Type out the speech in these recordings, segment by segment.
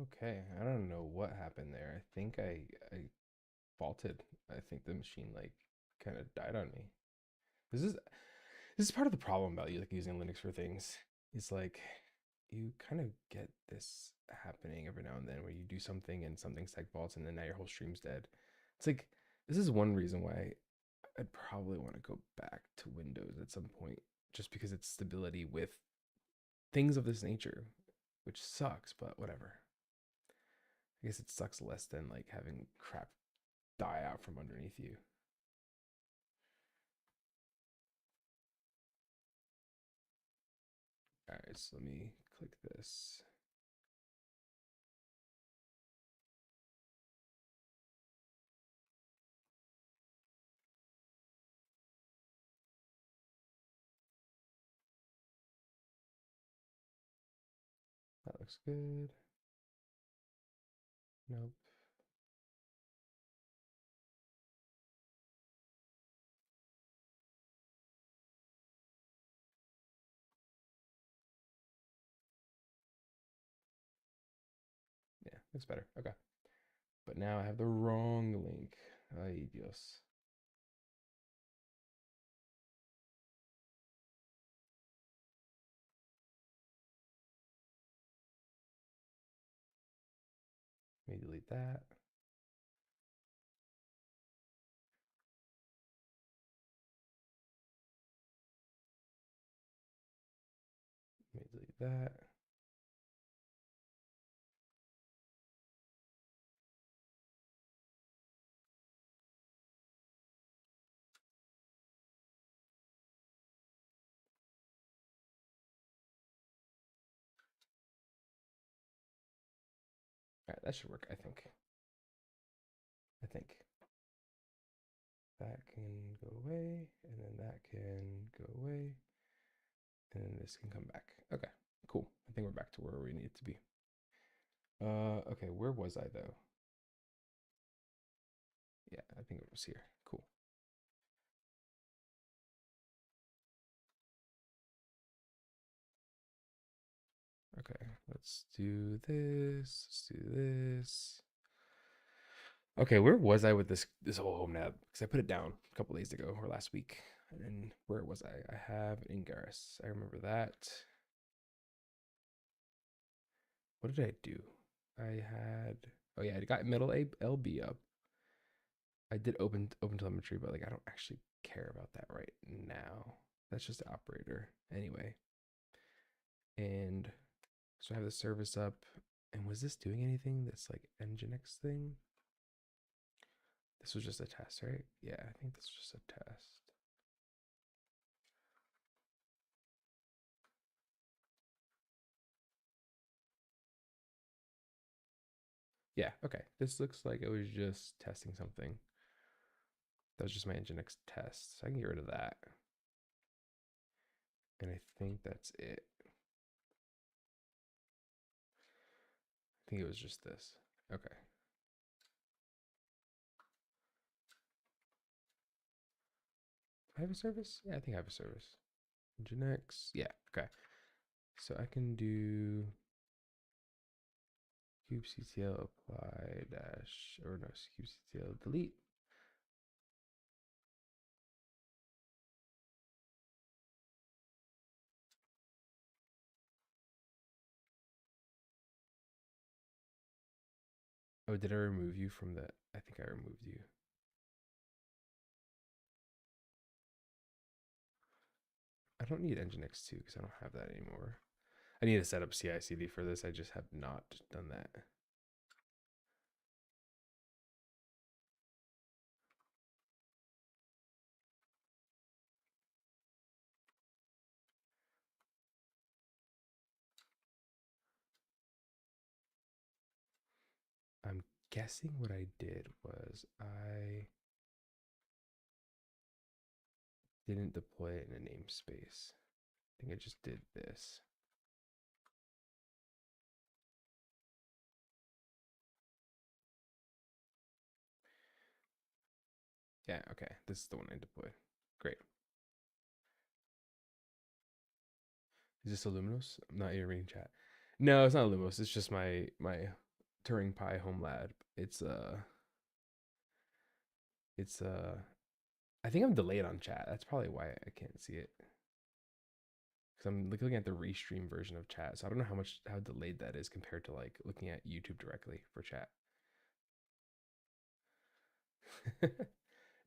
Okay, I don't know what happened there. I think I faulted. I think the machine like kind of died on me. This is this is part of the problem about you like using Linux for things. It's like you kind of get this happening every now and then where you do something and something seg faults and then now your whole stream's dead. It's like this is one reason why I'd probably want to go back to Windows at some point, just because it's stability with things of this nature, which sucks, but whatever. I guess it sucks less than like having crap die out from underneath you. All right, so let me click this. That looks good. Nope. Yeah, looks better. Okay. But now I have the wrong link. Ay, Dios. Let me delete that. Let me delete that. All right, that should work, I think. I think. That can go away, and then that can go away, and then this can come back. Okay, cool. I think we're back to where we need to be. Okay, where was I though? Yeah, I think it was here. Cool. Okay, let's do this. Let's do this. Okay, where was I with this whole home nab? Because I put it down a couple days ago or last week. And then where was I? I have Ingaris. I remember that. What did I do? I had oh yeah, I got middle A LB up. I did open telemetry, but like I don't actually care about that right now. That's just the operator anyway. And so I have the service up. And was this doing anything? This like Nginx thing? This was just a test, right? Yeah, I think this was just a test. Yeah, okay. This looks like it was just testing something. That was just my Nginx test. So I can get rid of that. And I think that's it. I think it was just this. Okay. I have a service? Yeah, I think I have a service. Nginx. Yeah, okay. So I can do kubectl apply dash, or no, kubectl delete. Oh, did I remove you from the, I think I removed you. I don't need Nginx 2 because I don't have that anymore. I need to set up CI/CD for this. I just have not done that. I'm guessing what I did was I didn't deploy it in a namespace. I think I just did this. Yeah, okay. This is the one I deployed. Great. Is this a Luminous? I'm not even reading chat. No, it's not a Lumos. It's just my Turing Pi homelab. It's I think I'm delayed on chat. That's probably why I can't see it. Because I'm looking at the restream version of chat, so I don't know how delayed that is compared to like looking at YouTube directly for chat.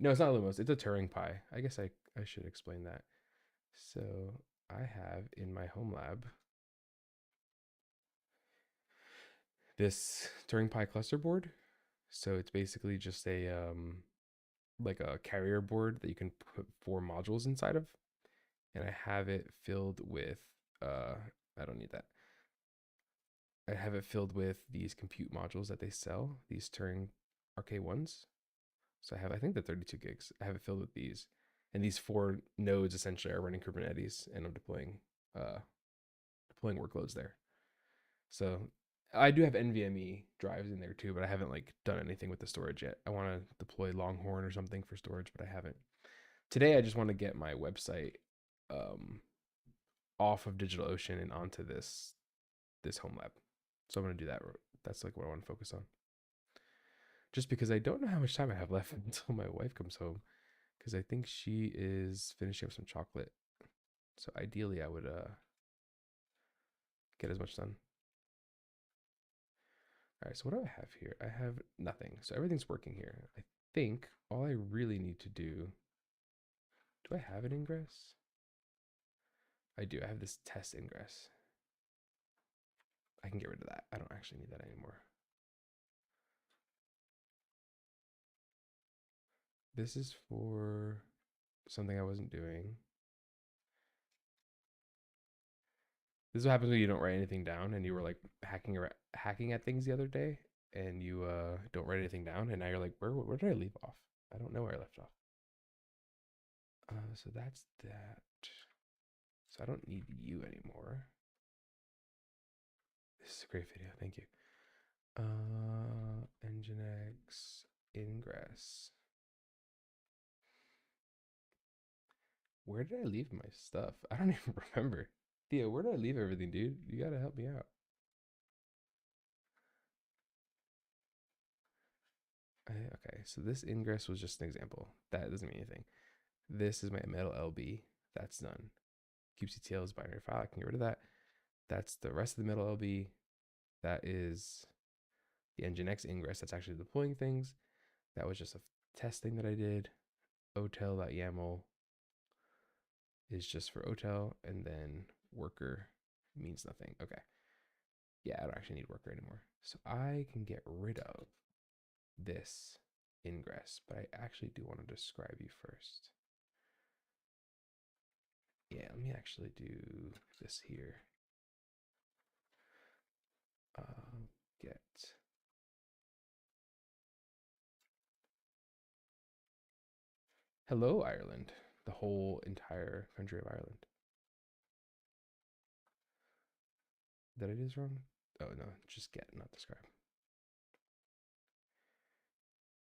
No, it's not Lumos. It's a Turing Pi. I guess I should explain that. So I have in my home lab this Turing Pi cluster board. So it's basically just a like a carrier board that you can put 4 modules inside of, and I have it filled with uh I don't need that. I have it filled with these compute modules that they sell, these Turing RK1s. So I think the 32 gigs. I have it filled with these, and these 4 nodes essentially are running Kubernetes, and I'm deploying workloads there. So I do have NVMe drives in there too, but I haven't like done anything with the storage yet. I want to deploy Longhorn or something for storage, but I haven't. Today I just want to get my website um, off of DigitalOcean and onto this home lab. So I'm gonna do that. That's like what I want to focus on. Just because I don't know how much time I have left until my wife comes home, because I think she is finishing up some chocolate. So ideally, I would get as much done. All right. So what do I have here? I have nothing. So everything's working here. I think all I really need to do. Do I have an ingress? I do. I have this test ingress. I can get rid of that. I don't actually need that anymore. This is for something I wasn't doing. This is what happens when you don't write anything down and you were like hacking at things the other day and you don't write anything down and now you're like, where did I leave off? I don't know where I left off. So that's that. So I don't need you anymore. This is a great video. Thank you. Nginx ingress. Where did I leave my stuff? I don't even remember. Theo, where did I leave everything, dude? You gotta help me out. Okay, so this ingress was just an example. That doesn't mean anything. This is my metal LB. That's done. kubectl is binary file. I can get rid of that. That's the rest of the metal LB. That is the Nginx ingress. That's actually deploying things. That was just a test thing that I did. otel.yaml is just for otel, and then worker means nothing. Okay. Yeah, I don't actually need worker anymore. So I can get rid of this ingress, but I actually do want to describe you first. Yeah, let me actually do this here. Get hello Ireland, the whole entire country of Ireland. Did I do this wrong? Oh no, just get, not describe.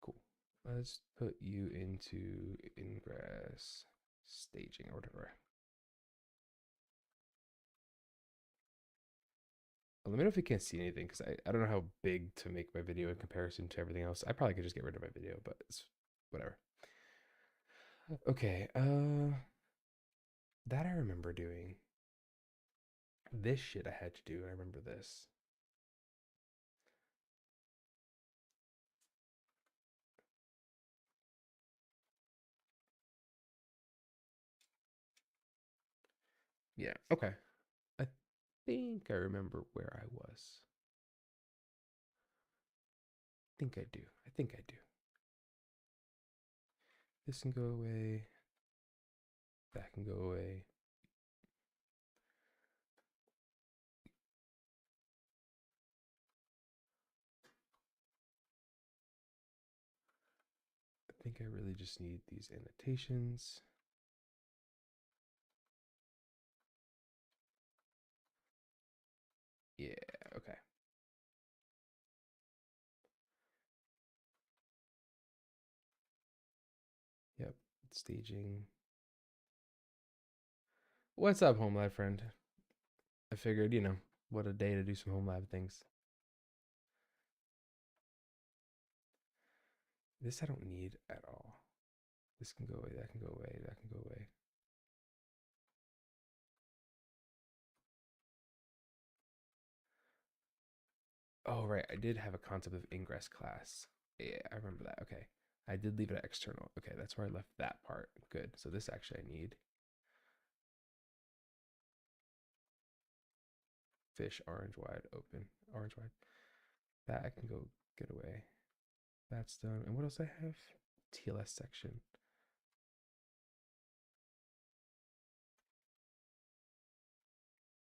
Cool. Let's put you into ingress staging or whatever. Let me know if you can't see anything because I don't know how big to make my video in comparison to everything else. I probably could just get rid of my video, but it's whatever. Okay, that I remember doing. This shit I had to do, I remember this. Yeah, okay. I think I remember where I was. I think I do. I think I do. This can go away. That can go away. I think I really just need these annotations. Yeah, okay. Yep, staging. What's up, home lab friend? I figured, what a day to do some home lab things. This I don't need at all. This can go away, that can go away, that can go away. Oh, right. I did have a concept of ingress class. Yeah, I remember that. Okay. I did leave it at external. Okay, that's where I left that part. Good. So this actually I need fish orange wide open. Orange wide. That I can go get away. That's done. And what else I have? TLS section.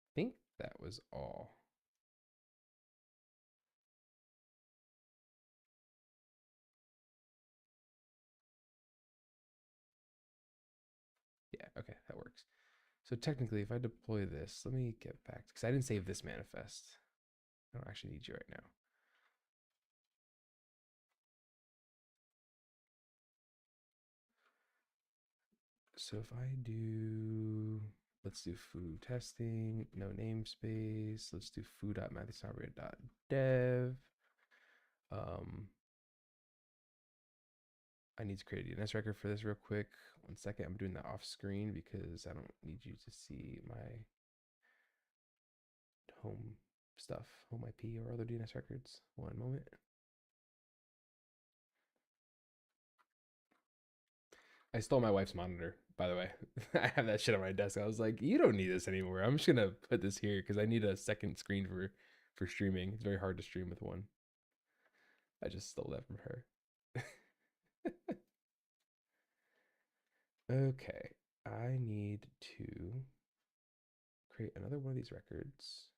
I think that was all. Yeah, okay, that works. So technically, if I deploy this, let me get back because I didn't save this manifest. I don't actually need you right now. So if I do, let's do food testing, no namespace. Let's do foo.matthewsonbria.dev. Um, I need to create a DNS record for this real quick. 1 second, I'm doing that off screen because I don't need you to see my home stuff, home IP or other DNS records. 1 moment. I stole my wife's monitor, by the way. I have that shit on my desk. I was like, you don't need this anymore. I'm just gonna put this here because I need a second screen for streaming. It's very hard to stream with one. I just stole that from her. Okay, I need to create another one of these records.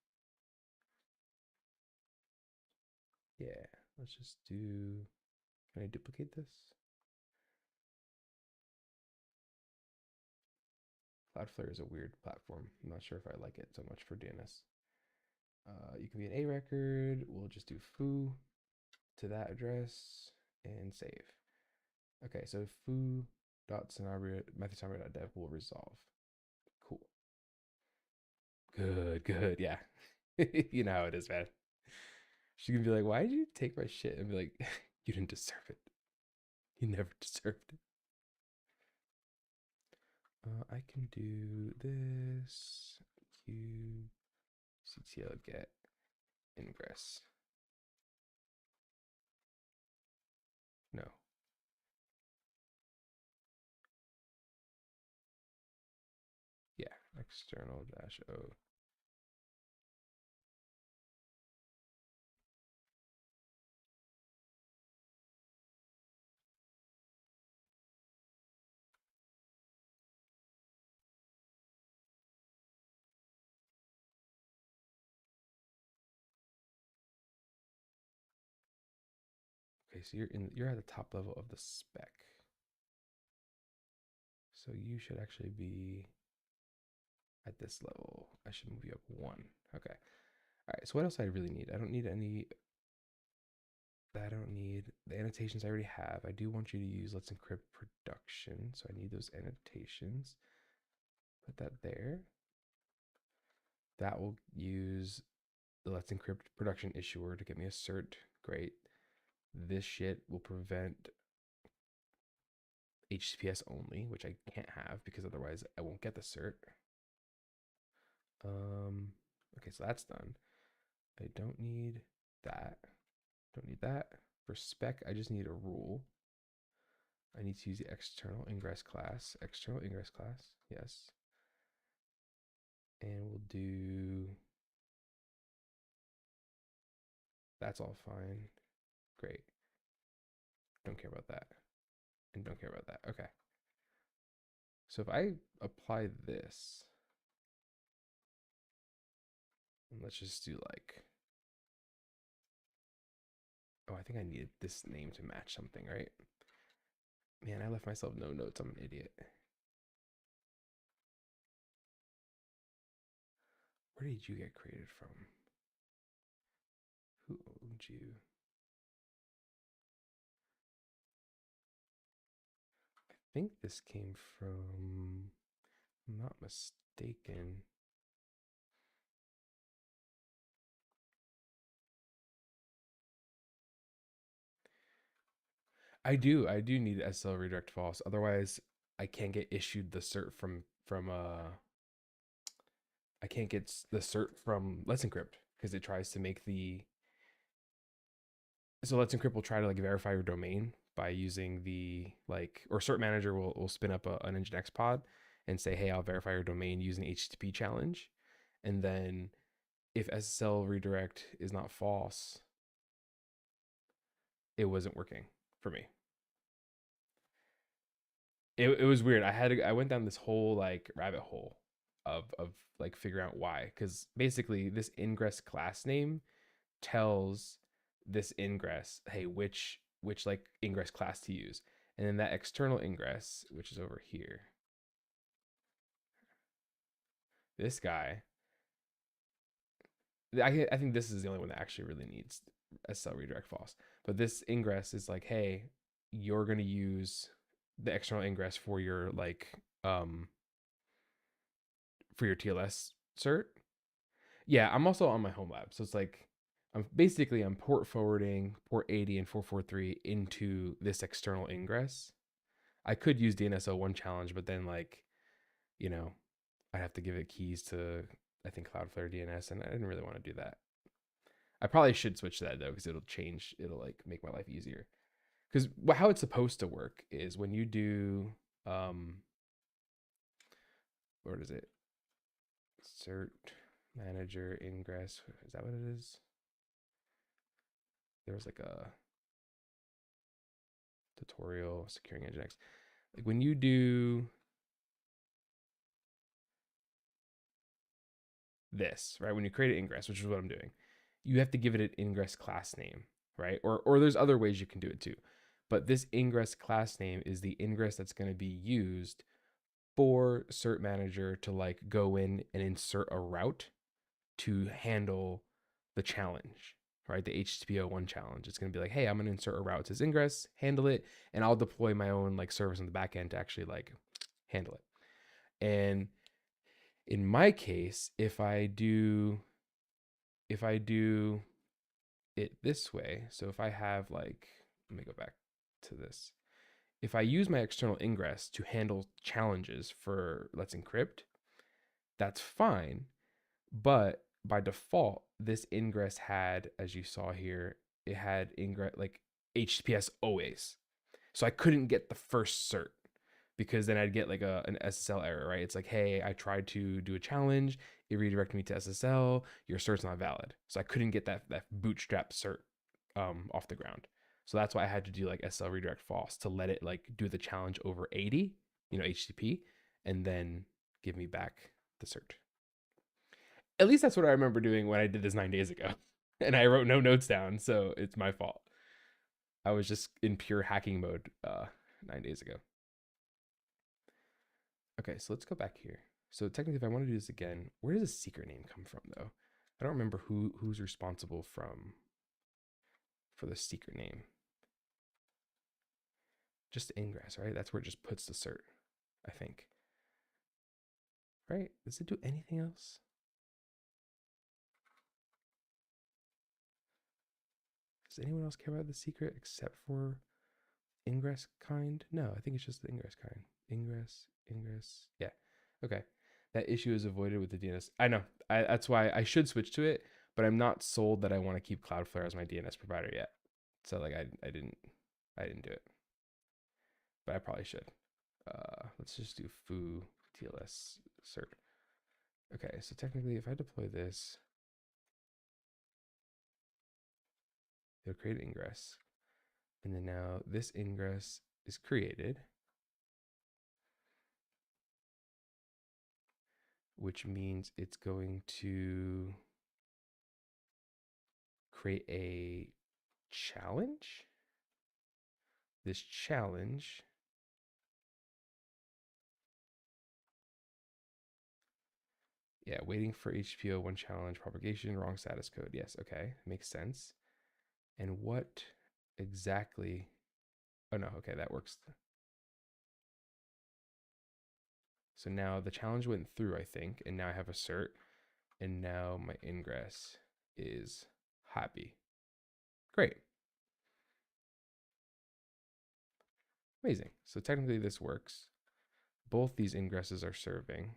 Yeah, let's just do. Can I duplicate this? Cloudflare is a weird platform. I'm not sure if I like it so much for DNS. You can be an A record. We'll just do foo to that address and save. Okay, so foo.matthewsonbria.dev will resolve. Cool. Good, good. Yeah. You know how it is, man. She can be like, why did you take my shit? And be like, you didn't deserve it. You never deserved it. I can do this. Qctl get ingress. No. Yeah. External dash O. Okay, so you're at the top level of the spec. So you should actually be at this level. I should move you up 1. Okay. All right. So what else I really need? I don't need any. I don't need the annotations I already have. I do want you to use Let's Encrypt Production. So I need those annotations. Put that there. That will use the Let's Encrypt Production issuer to get me a cert. Great. This shit will prevent HTTPS only, which I can't have because otherwise I won't get the cert. Okay, so that's done. I don't need that. Don't need that. For spec, I just need a rule. I need to use the external ingress class. External ingress class, yes. And we'll do, that's all fine. Great. Don't care about that. And don't care about that. Okay. So if I apply this, and let's just do like, oh, I think I needed this name to match something, right? Man, I left myself no notes. I'm an idiot. Where did you get created from? Who owned you? I think this came from, if I'm not mistaken. I do need SSL redirect false. Otherwise, I can't get issued the cert from I can't get the cert from Let's Encrypt because it tries to make the so Let's Encrypt will try to like verify your domain by using the like or cert manager will spin up an Nginx pod and say, hey, I'll verify your domain using HTTP challenge, and then if SSL redirect is not false, it wasn't working for me. It was weird. I went down this whole like rabbit hole of like figuring out why, because basically this ingress class name tells this ingress, hey, which like ingress class to use, and then that external ingress, which is over here, this guy, I think this is the only one that actually really needs SSL redirect false. But this ingress is like, hey, you're gonna use the external ingress um for your TLS cert. Yeah, I'm also on my home lab, so it's like I'm port forwarding port 80 and 443 into this external ingress. I could use DNS-01 challenge, but then like you know I have to give it keys to I think Cloudflare DNS, and I didn't really want to do that. I probably should switch to that though because it'll like make my life easier. Because how it's supposed to work is when you do what is it? Cert manager ingress. Is that what it is? There was like a tutorial securing Nginx. Like when you do this, right? When you create an ingress, which is what I'm doing, you have to give it an ingress class name, right? Or there's other ways you can do it too. But this ingress class name is the ingress that's going to be used for cert manager to like go in and insert a route to handle the challenge, right? The HTTP01 challenge. It's going to be like, hey, I'm going to insert a route to this ingress, handle it, and I'll deploy my own like service on the back end to actually like handle it. And in my case, if I do it this way, so if I have like, let me go back to this. If I use my external ingress to handle challenges for Let's Encrypt, that's fine. But by default, this ingress had, as you saw here, it had ingress like HTTPS always. So I couldn't get the first cert because then I'd get like an SSL error, right? It's like, hey, I tried to do a challenge, it redirected me to SSL, your cert's not valid. So I couldn't get that bootstrap cert off the ground. So that's why I had to do like SSL redirect false to let it like do the challenge over 80, HTTP, and then give me back the cert. At least that's what I remember doing when I did this 9 days ago. And I wrote no notes down, so it's my fault. I was just in pure hacking mode 9 days ago. Okay, so let's go back here. So technically, if I want to do this again, where does the secret name come from, though? I don't remember who's responsible for the secret name. Just ingress, right? That's where it just puts the cert, I think. Right? Does it do anything else? Does anyone else care about the secret except for ingress kind? No, I think it's just the ingress kind. Ingress. Yeah. Okay. That issue is avoided with the DNS. I know. That's why I should switch to it, but I'm not sold that I want to keep Cloudflare as my DNS provider yet. So like I didn't do it, but I probably should. Let's just do foo TLS cert. Okay, so technically, if I deploy this, it'll create ingress, and then now this ingress is created, which means it's going to create a challenge. This challenge waiting for HTTP01 challenge propagation, wrong status code. Yes, okay, makes sense. And what exactly? Oh no, okay, that works. So now the challenge went through, I think, and now I have a cert, and now my ingress is happy. Great. Amazing. So technically this works. Both these ingresses are serving,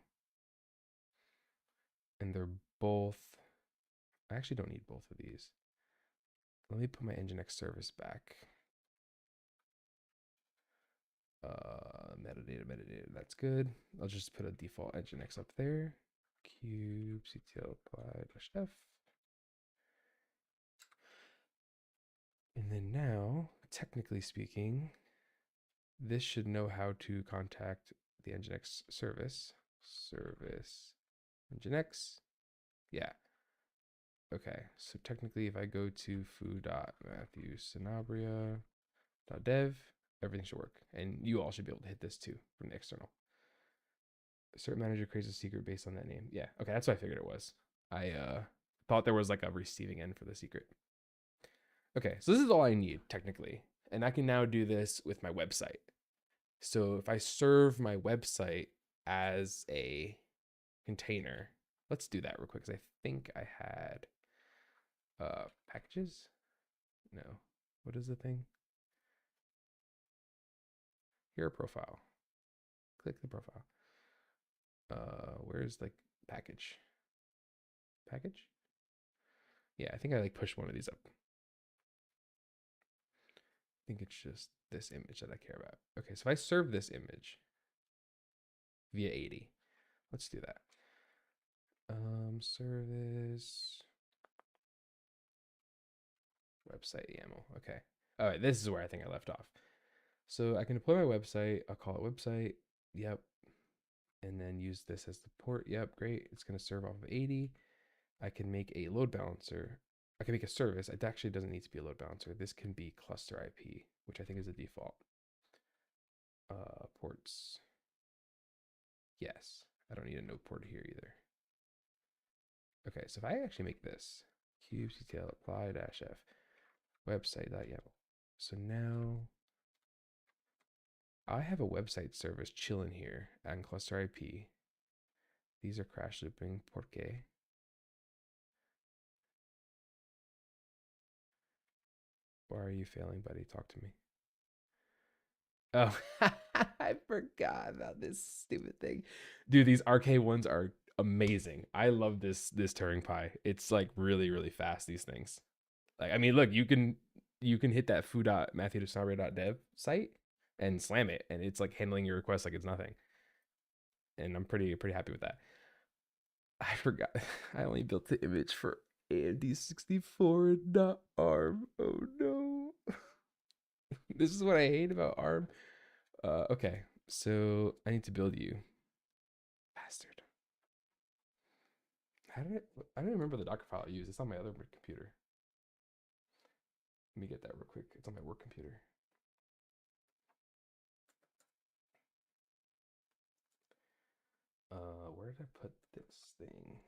and they're both, I actually don't need both of these. Let me put my Nginx service back. Metadata, that's good. I'll just put a default Nginx up there. Kubectl apply -f. And then now, technically speaking, this should know how to contact the Nginx service. Service Nginx. Yeah. Okay. So technically, if I go to foo.matthewsanabria.dev, everything should work. And you all should be able to hit this too from the external. Cert manager creates a secret based on that name. Yeah. Okay. That's what I figured it was. I thought there was like a receiving end for the secret. Okay. So this is all I need technically. And I can now do this with my website. So if I serve my website as a container, let's do that real quick because I think I had packages. No, what is the thing? Here, profile. Click the profile. Where's like package? Package? Yeah, I think I like pushed one of these up. I think it's just this image that I care about. Okay, so if I serve this image via 80, let's do that. Service website YAML. Okay. All right, this is where I think I left off. So I can deploy my website. I'll call it website. Yep. And then use this as the port. Yep, great. It's going to serve off of 80. I can make a load balancer. I can make a service. It actually doesn't need to be a load balancer. This can be cluster IP, which I think is the default. Ports. Yes. I don't need a node port here either. Okay, so if I actually make this kubectl apply -f website.yaml. So now I have a website service chilling here and cluster IP. These are crash looping. Porque? Why are you failing, buddy? Talk to me. Oh, I forgot about this stupid thing. Dude, these RK ones are amazing. I love this Turing Pie. It's like really, really fast, these things. Like, I mean, look, you can hit that foo.matthewsanabria.dev site and slam it, and it's like handling your request like it's nothing. And I'm pretty happy with that. I forgot. I only built the image for AMD64 and not ARM. Oh no. This is what I hate about ARM. Okay, so I need to build you. Bastard. How did I don't remember the Docker file I used. It's on my other computer. Let me get that real quick. It's on my work computer. Where did I put this thing?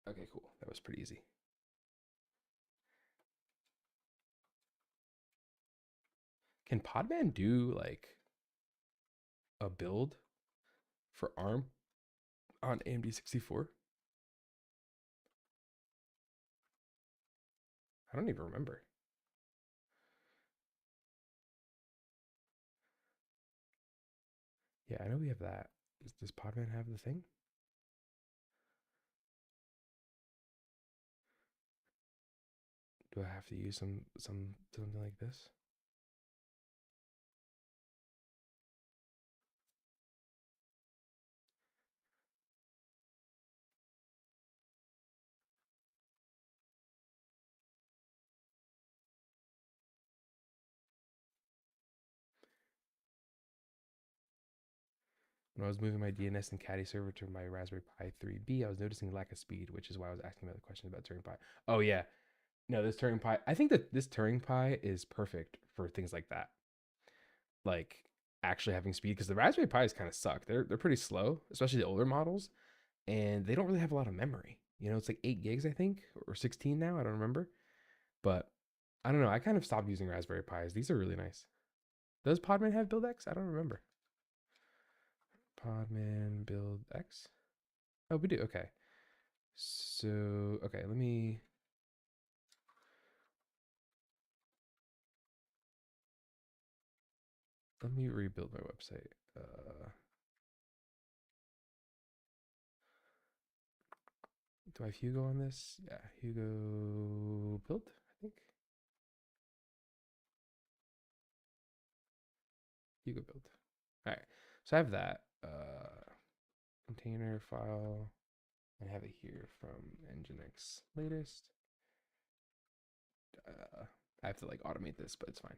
Okay, cool. That was pretty easy. Can Podman do like a build for ARM on AMD 64? I don't even remember. Yeah, I know we have that. Does Podman have the thing? Do I have to use something like this? When I was moving my DNS and Caddy server to my Raspberry Pi 3B, I was noticing lack of speed, which is why I was asking about the question about Turing Pi. Oh yeah, no, this Turing Pi. I think that this Turing Pi is perfect for things like that, like actually having speed. Because the Raspberry Pis kind of suck. They're pretty slow, especially the older models, and they don't really have a lot of memory. You know, it's like 8 gigs, I think, or 16 now. I don't remember, but I don't know. I kind of stopped using Raspberry Pis. These are really nice. Does Podman have Build X? I don't remember. Podman Build X. Oh, we do. Okay. So, okay, let me Let me rebuild my website. Do I have Hugo on this? Yeah, Hugo build, I think. Hugo build. All right, so I have that container file. I have it here from Nginx latest. I have to like automate this, but it's fine.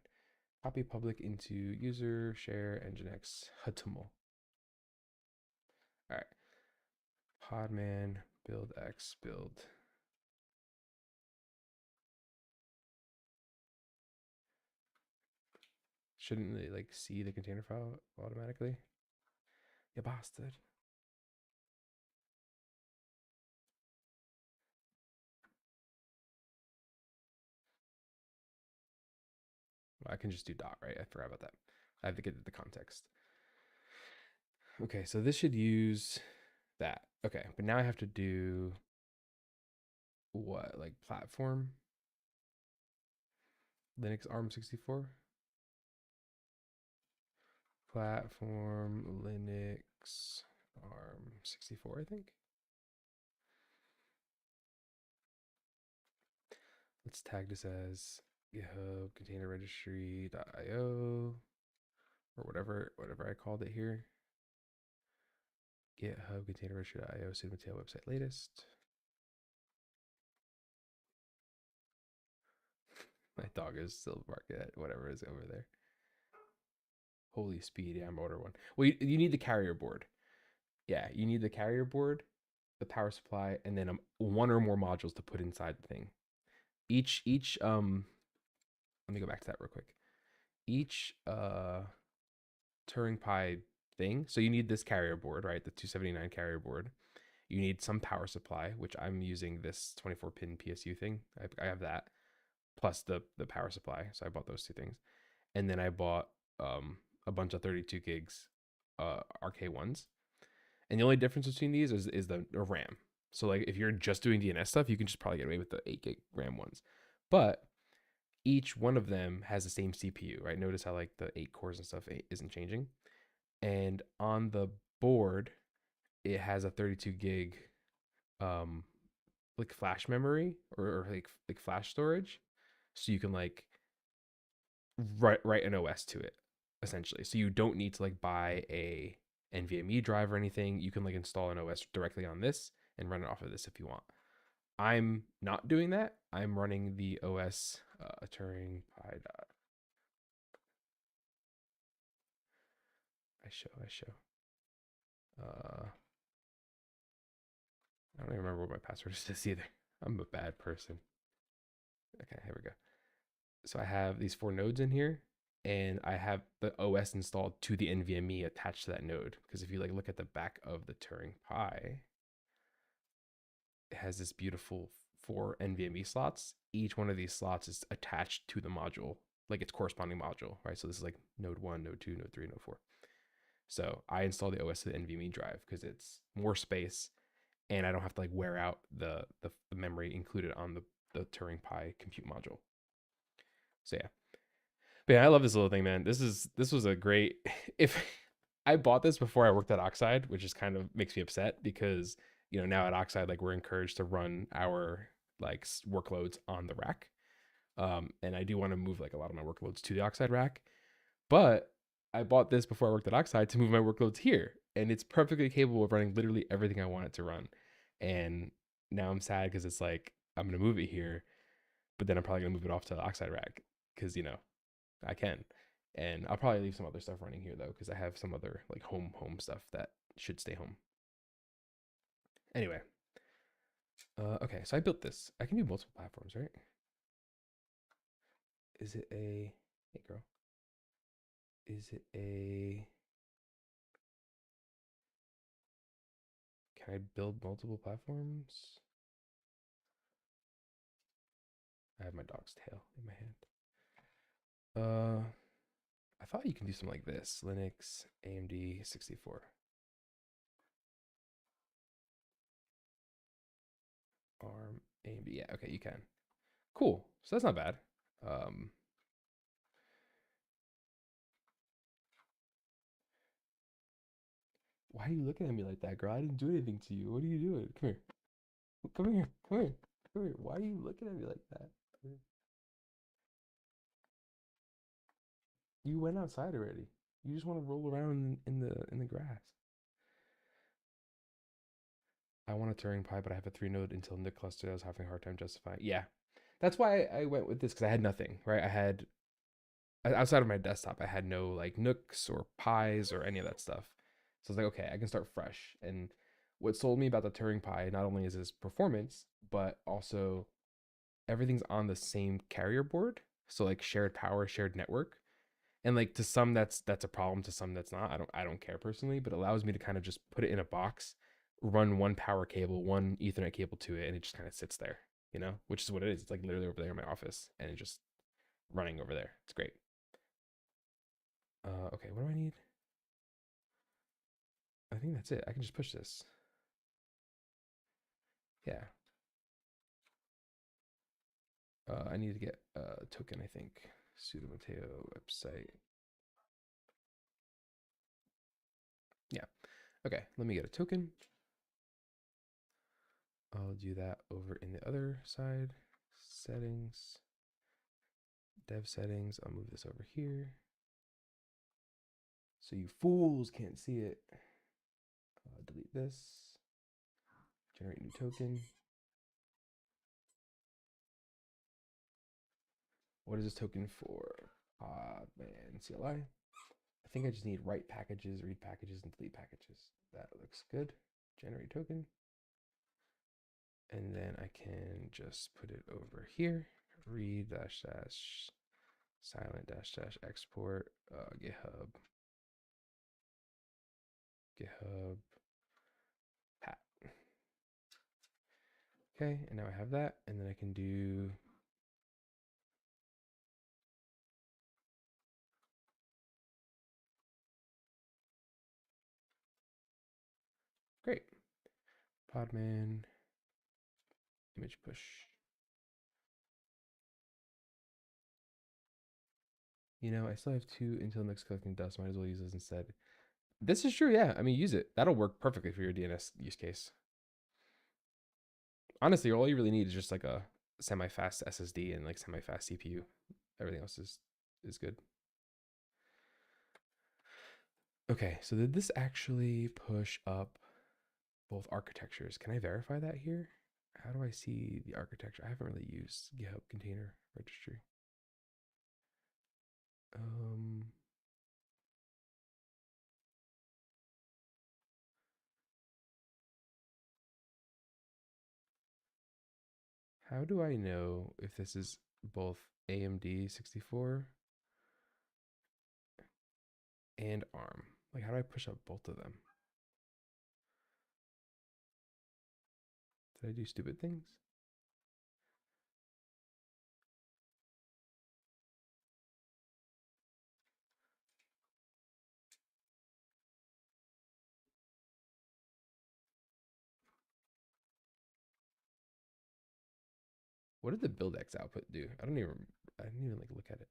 Copy public into user share Nginx HTML. All right, podman build x build. Shouldn't they like see the container file automatically? You bastard. Well, I can just do dot, right? I forgot about that. I have to get the context. Okay, so this should use that. Okay, but now I have to do what? Like platform? Linux ARM64? Platform Linux ARM64, I think. Let's tag this as GitHub container registry.io or whatever I called it here. GitHub container registry.io Sigma website latest. My dog is still barking at whatever is over there. Holy speed, yeah, I'm order one. Well, you need the carrier board. Yeah, you need the carrier board, the power supply, and then one or more modules to put inside the thing. Each let me go back to that real quick. Each Turing Pi thing. So you need this carrier board, right? The 279 carrier board. You need some power supply, which I'm using this 24 pin PSU thing. I have that plus the power supply. So I bought those two things, and then I bought a bunch of 32 gigs RK1s. And the only difference between these is the RAM. So like if you're just doing DNS stuff, you can just probably get away with the 8 gig RAM ones. But each one of them has the same CPU, right? Notice how like the 8 cores and stuff isn't changing. And on the board, it has a 32 gig like flash memory or like flash storage. So you can like write an OS to it essentially. So you don't need to like buy a NVMe drive or anything. You can like install an OS directly on this and run it off of this if you want. I'm not doing that. I'm running the OS Turing Pi. I show. I don't even remember what my password is to this either. I'm a bad person. Okay, here we go. So I have these 4 nodes in here, and I have the OS installed to the NVMe attached to that node. Because if you like look at the back of the Turing Pi, it has this beautiful 4 NVMe slots. Each one of these slots is attached to the module, like its corresponding module, right? So this is like node 1, node 2, node 3, node 4. So I install the OS to the NVMe drive because it's more space, and I don't have to like wear out the memory included on the Turing Pi compute module. So yeah. But yeah, I love this little thing, man. This was a great if I bought this before I worked at Oxide, which just kind of makes me upset because now at Oxide, like we're encouraged to run our like workloads on the rack. And I do want to move like a lot of my workloads to the Oxide rack. But I bought this before I worked at Oxide to move my workloads here. And it's perfectly capable of running literally everything I want it to run. And now I'm sad because it's like I'm gonna move it here, but then I'm probably gonna move it off to the Oxide rack because I can. And I'll probably leave some other stuff running here though, because I have some other like home stuff that should stay home. Anyway, okay, so I built this. I can do multiple platforms, right? Is it a hey girl? Is it a can I build multiple platforms? I have my dog's tail in my hand. I thought you can do something like this: Linux, AMD, 64, ARM, AMD. Yeah, okay, you can. Cool. So that's not bad. Um, Why are you looking at me like that, girl? I didn't do anything to you. What are you doing? Come here. Come here. Come here. Come here. Why are you looking at me like that? You went outside already. You just want to roll around in the grass. I want a Turing Pie, but I have a three node Intel NIC cluster that I was having a hard time justifying. Yeah, that's why I went with this because I had nothing, right? I had outside of my desktop, I had no like Nooks or Pies or any of that stuff. So I was like, okay, I can start fresh. And what sold me about the Turing Pie not only is its performance, but also everything's on the same carrier board. So like shared power, shared network. And like to some that's a problem, to some that's not. I don't care personally, but it allows me to kind of just put it in a box, run one power cable, one Ethernet cable to it, and it just kind of sits there, which is what it is. It's like literally over there in my office, and it's just running over there. It's great. Okay, what do I need? I think that's it. I can just push this. Yeah. I need to get a token, I think. Sudo Mateo website. Yeah. Okay, let me get a token. I'll do that over in the other side. Settings. Dev settings. I'll move this over here. So you fools can't see it. Delete this. Generate new token. What is this token for? Man, CLI. I think I just need write packages, read packages, and delete packages. That looks good. Generate token. And then I can just put it over here. Read dash dash silent dash dash export GitHub pat. Okay, and now I have that, and then I can do great. Podman image push. I still have two Intel NICs collecting dust. Might as well use those instead. This is true, yeah. I mean, use it. That'll work perfectly for your DNS use case. Honestly, all you really need is just like a semi-fast SSD and like semi-fast CPU. Everything else is good. Okay, so did this actually push up both architectures? Can I verify that here? How do I see the architecture? I haven't really used GitHub Container Registry. Um, how do I know if this is both AMD 64 and ARM? Like, how do I push up both of them? Did I do stupid things? What did the buildx output do? I didn't even like look at it.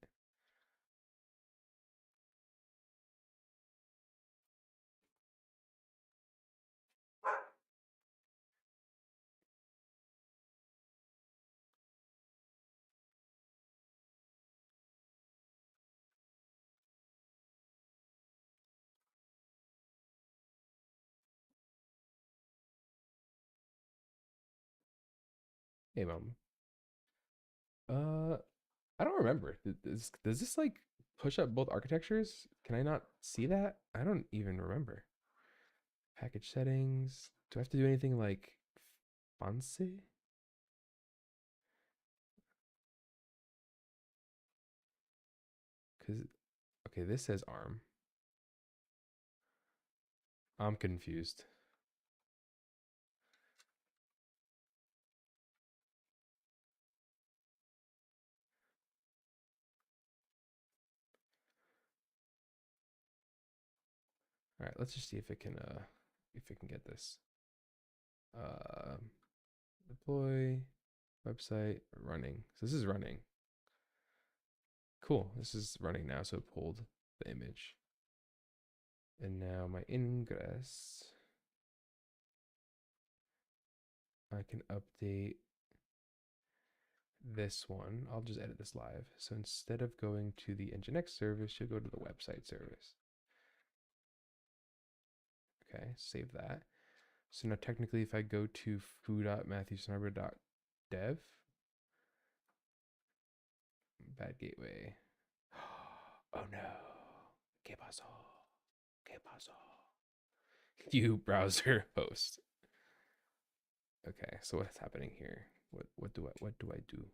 Hey, mom. Uh, I don't remember. Does this like push up both architectures? Can I not see that? I don't even remember. Package settings. Do I have to do anything like fancy? Cause okay, this says ARM. I'm confused. All right, let's just see if it can get this. Uh, deploy website running. So this is running. Cool. This is running now, so it pulled the image. And now my ingress, I can update this one. I'll just edit this live. So instead of going to the Nginx service, you'll go to the website service. Okay, save that. So now technically if I go to foo.matthewsnarbor.dev, bad gateway. Oh no. ¿Qué pasó? ¿Qué pasó? You browser host. Okay, so what's happening here? What do I do?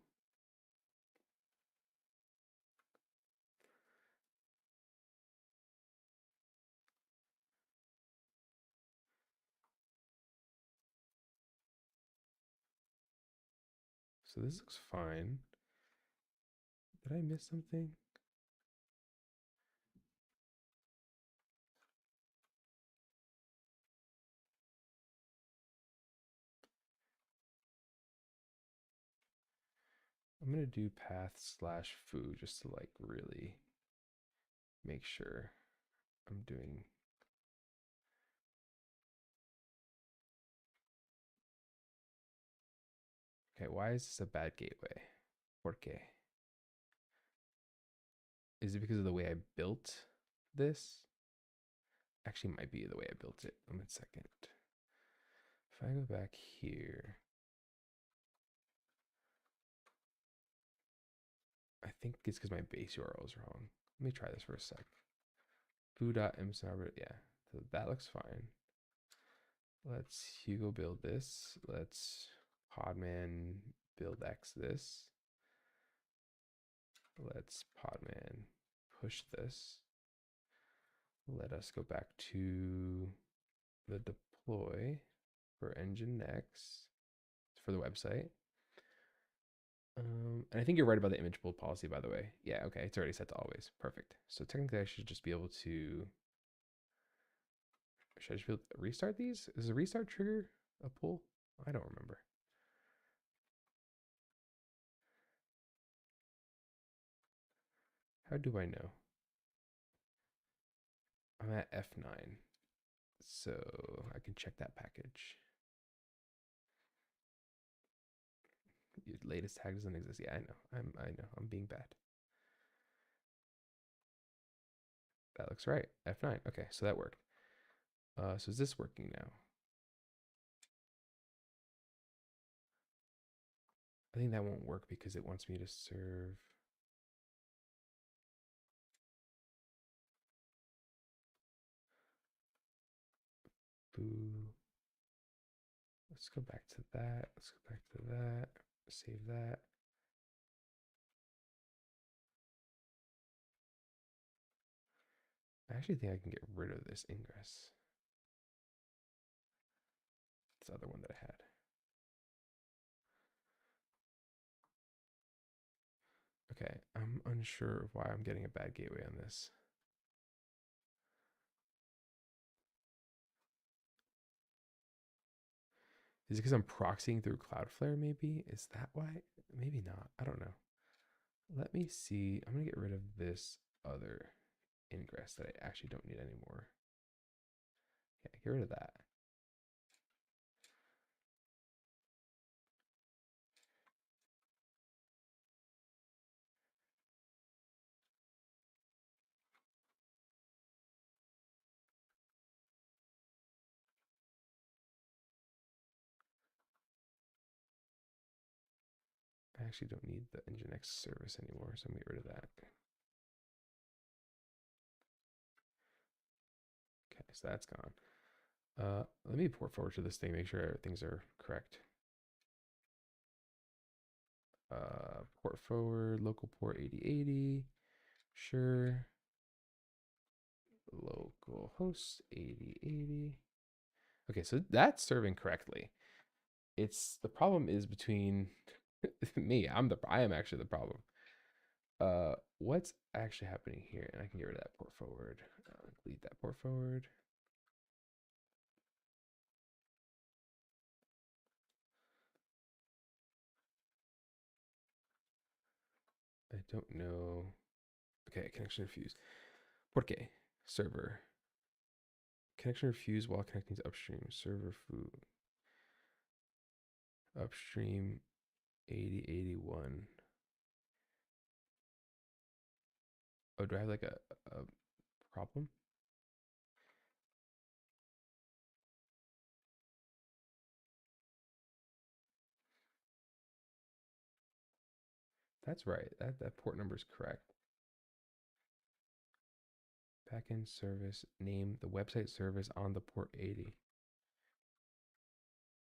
So this looks fine. Did I miss something? I'm gonna do path/foo just to like really make sure I'm doing. Okay, why is this a bad gateway? Por qué? Is it because of the way I built this? Actually, might be the way I built it. One second. If I go back here, I think it's because my base URL is wrong. Let me try this for a sec. foo.msnarbor, yeah, so that looks fine. Let's Hugo build this. Let's Podman build X this. Let's Podman push this. Let us go back to the deploy for Nginx for the website. And I think you're right about the image build policy, by the way. Yeah, okay, it's already set to always. Perfect. So technically I should just be able to, should I just be able to restart these? Is a restart trigger a pull? I don't remember. How do I know? I'm at F9, so I can check that package. Your latest tag doesn't exist. Yeah, I know. I know. I'm being bad. That looks right. F9. Okay, so that worked. So is this working now? I think that won't work because it wants me to serve. Boo. Let's go back to that. Let's go back to that. Save that. I actually think I can get rid of this ingress. This other one that I had. Okay, I'm unsure of why I'm getting a bad gateway on this. Is it because I'm proxying through Cloudflare maybe? Is that why? Maybe not. I don't know. Let me see. I'm going to get rid of this other ingress that I actually don't need anymore. Yeah, get rid of that. I actually don't need the Nginx service anymore, so I'm going to get rid of that. Okay, so that's gone. Let me port forward to this thing, make sure things are correct. Port forward, local port 8080. Sure. Local host 8080. Okay, so that's serving correctly. It's the problem is between me. I am actually the problem. What's actually happening here? And I can get rid of that port forward. Delete that port forward. I don't know. Okay, connection refused. Por qué? Server. Connection refused while connecting to upstream. Server food. Upstream 8081. Oh, do I have like a problem? That's right. That port number is correct. Backend service name the website service on the port 80.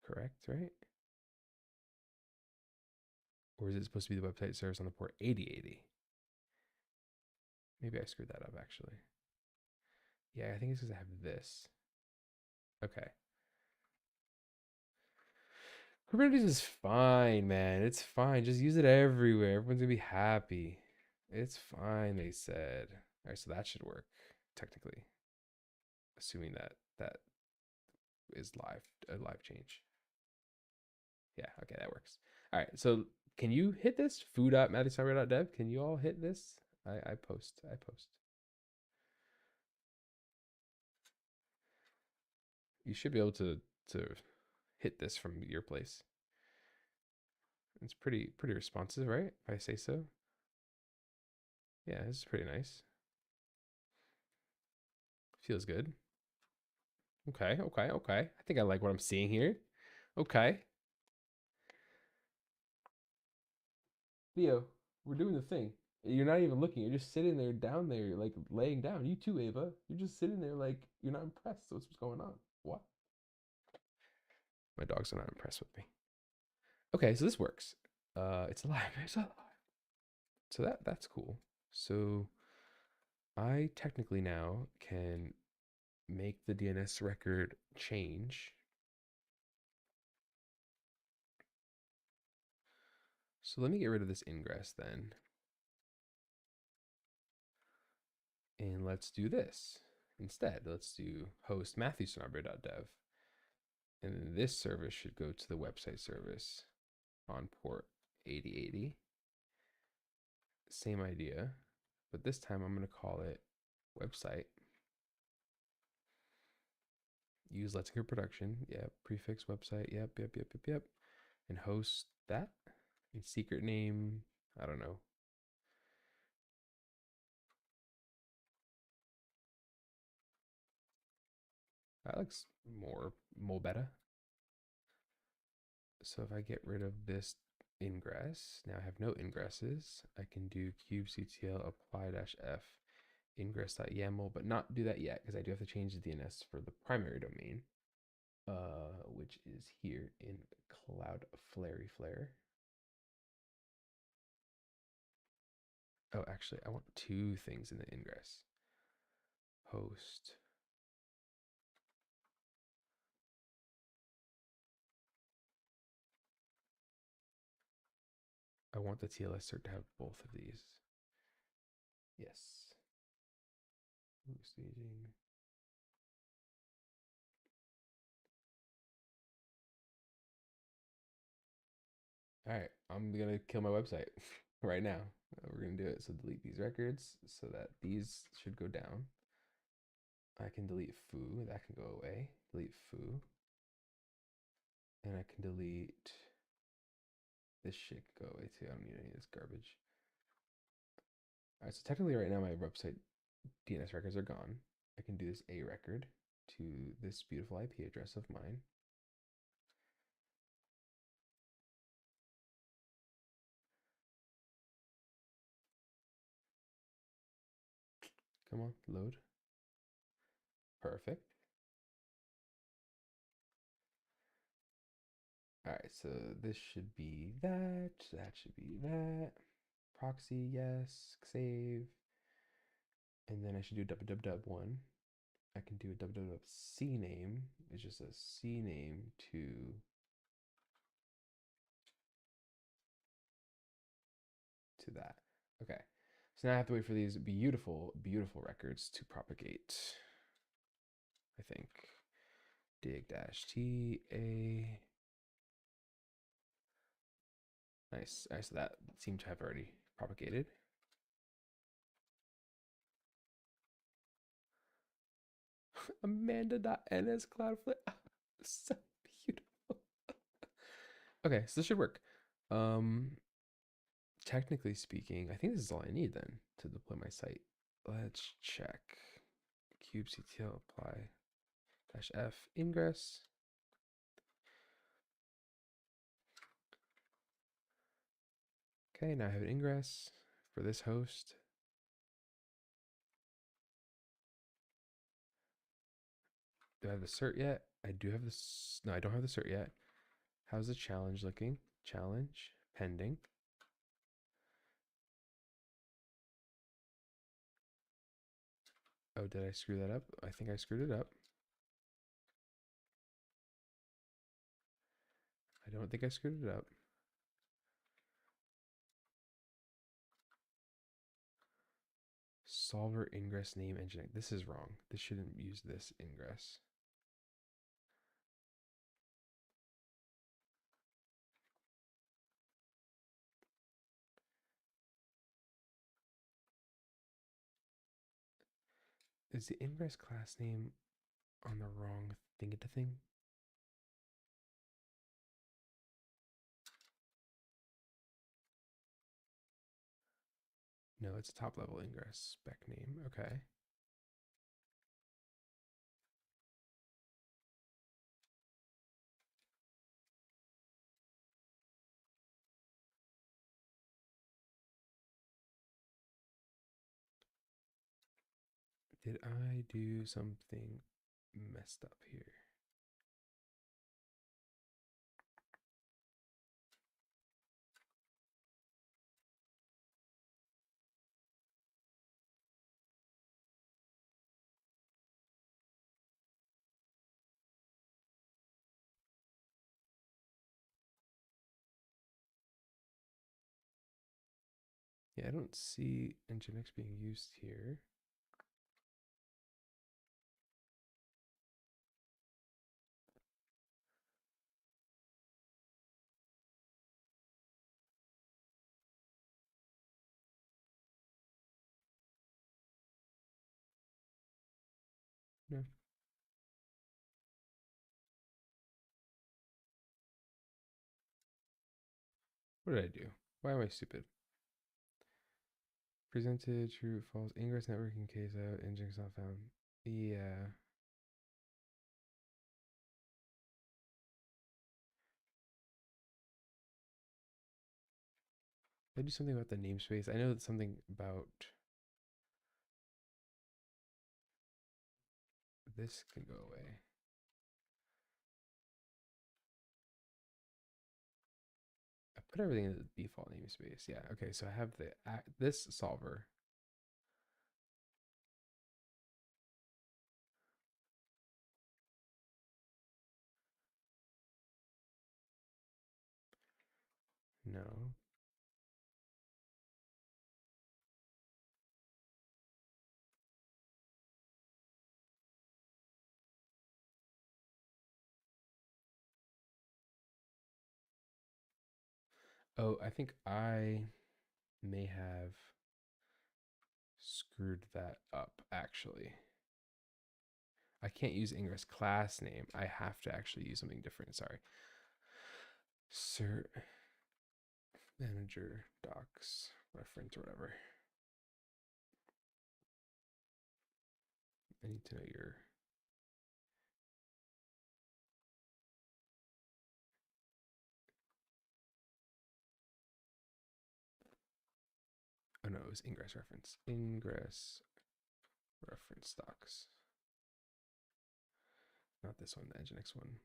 Correct, right? Or is it supposed to be the website service on the port 8080? Maybe I screwed that up actually. Yeah, I think it's because I have this. Okay. Kubernetes is fine, man. It's fine. Just use it everywhere. Everyone's gonna be happy. It's fine, they said. All right, so that should work technically, assuming that that is a live change. Yeah, okay, that works. All right, so can you hit this? Foo.matthewsummer.dev. Can you all hit this? I post. I post. You should be able to hit this from your place. It's pretty responsive, right? If I say so. Yeah, this is pretty nice. Feels good. Okay, okay, okay. I think I like what I'm seeing here. Okay. Theo, we're doing the thing. You're not even looking. You're just sitting there down there, like laying down. You too, Ava. You're just sitting there like you're not impressed. So what's going on? What? My dogs are not impressed with me. Okay, so this works. It's alive. It's alive. So that's cool. So I technically now can make the DNS record change. So let me get rid of this ingress then. And let's do this instead. Let's do host matthewsonarber.dev. And then this service should go to the website service on port 8080. Same idea, but this time I'm going to call it website. Use Let's Go Production. Yep. Prefix website. Yep. And host that. And secret name, I don't know. That looks more better. So if I get rid of this ingress, now I have no ingresses. I can do kubectl apply-f ingress.yaml, but not do that yet because I do have to change the DNS for the primary domain, which is here in Cloudflare. Oh, actually, I want two things in the ingress. Host. I want the TLS cert to have both of these. Yes. Staging. All right, I'm gonna kill my website right now. We're gonna do it. So delete these records so that these should go down. I can delete foo, that can go away. Delete foo. And I can delete this shit can go away too. I don't need any of this garbage. All right, so technically right now my website DNS records are gone. I can do this A record to this beautiful IP address of mine. Come on, load. Perfect. All right, so this should be that. That should be that. Proxy, yes. Save. And then I should do www1. I can do a www CNAME. It's just a CNAME to that. Okay. So now I have to wait for these beautiful, beautiful records to propagate. I think dig-ta. Nice. Nice. So that seemed to have already propagated. Amanda.nscloudflare. So beautiful. Okay, so this should work. Um, Technically speaking, I think this is all I need then to deploy my site. Let's check. Kubectl apply -f ingress. Okay, now I have an ingress for this host. Do I have the cert yet? I do have this. No, I don't have the cert yet. How's the challenge looking? Challenge pending. Oh, did I screw that up? I think I screwed it up. I don't think I screwed it up. Solver ingress name engine. This is wrong. This shouldn't use this ingress. Is the ingress class name on the wrong thing? No, it's a top level ingress spec name. Okay. Did I do something messed up here? Yeah, I don't see Nginx being used here. No. What did I do? Why am I stupid? Presented true, false. Ingress networking case out. Nginx not found. Yeah. Did I do something about the namespace? I know that something about this can go away. I put everything in the default namespace. Yeah. Okay. So I have this solver. No. Oh, I think I may have screwed that up actually. I can't use ingress class name. I have to actually use something different. Sorry. Cert manager docs reference or whatever. I need to know your. Oh no, it was ingress reference. Ingress reference docs. Not this one, the Nginx one.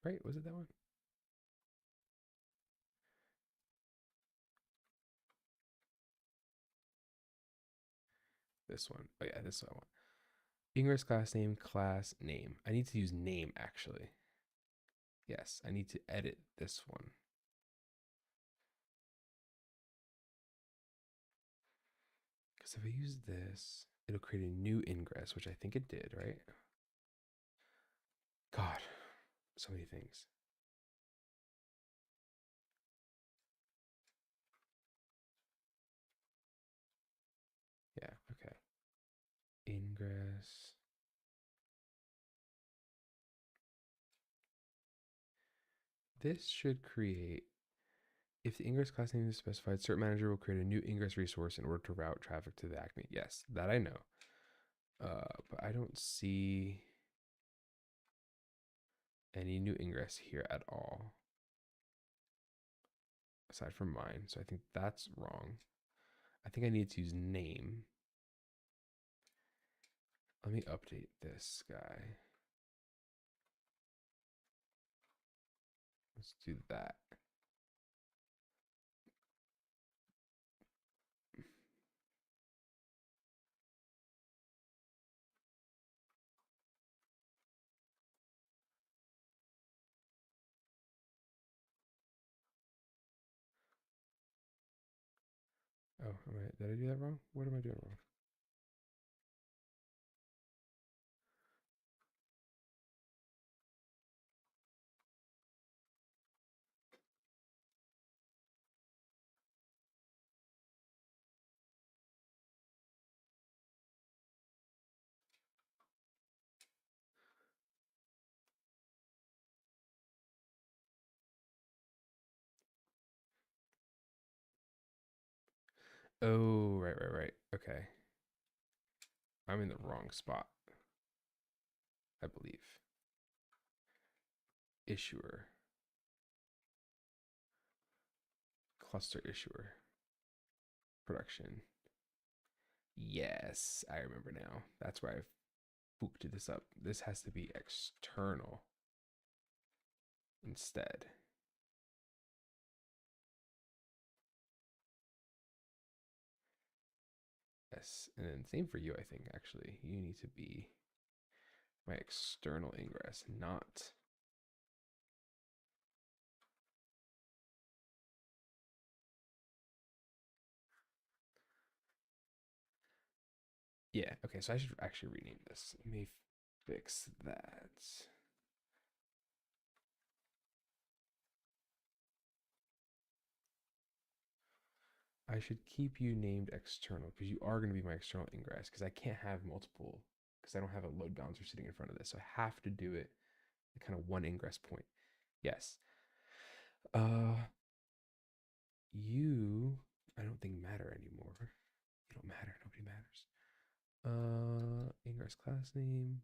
Right? Was it that one? This one. Oh yeah, this is what I want. Ingress class name. I need to use name actually. Yes, I need to edit this one. Because if I use this, it'll create a new ingress, which I think it did, right? God, so many things. Yeah, okay. Ingress. This should create, if the ingress class name is specified, Cert Manager will create a new ingress resource in order to route traffic to the Acme. Yes, that I know. But I don't see any new ingress here at all, aside from mine. So I think that's wrong. I think I need to use name. Let me update this guy. Let's do that. Oh, did I do that wrong? What am I doing wrong? Oh, right. Okay. I'm in the wrong spot, I believe. Issuer. Cluster issuer. Production. Yes, I remember now. That's where I booked this up. This has to be external instead. Yes, and then same for you, I think, actually. You need to be my external ingress, not. Yeah, okay, so I should actually rename this. Let me fix that. I should keep you named external because you are going to be my external ingress because I can't have multiple because I don't have a load balancer sitting in front of this. So I have to do it at kind of one ingress point. Yes. Uh, you, I don't think matter anymore. You don't matter. Nobody matters. Ingress class name.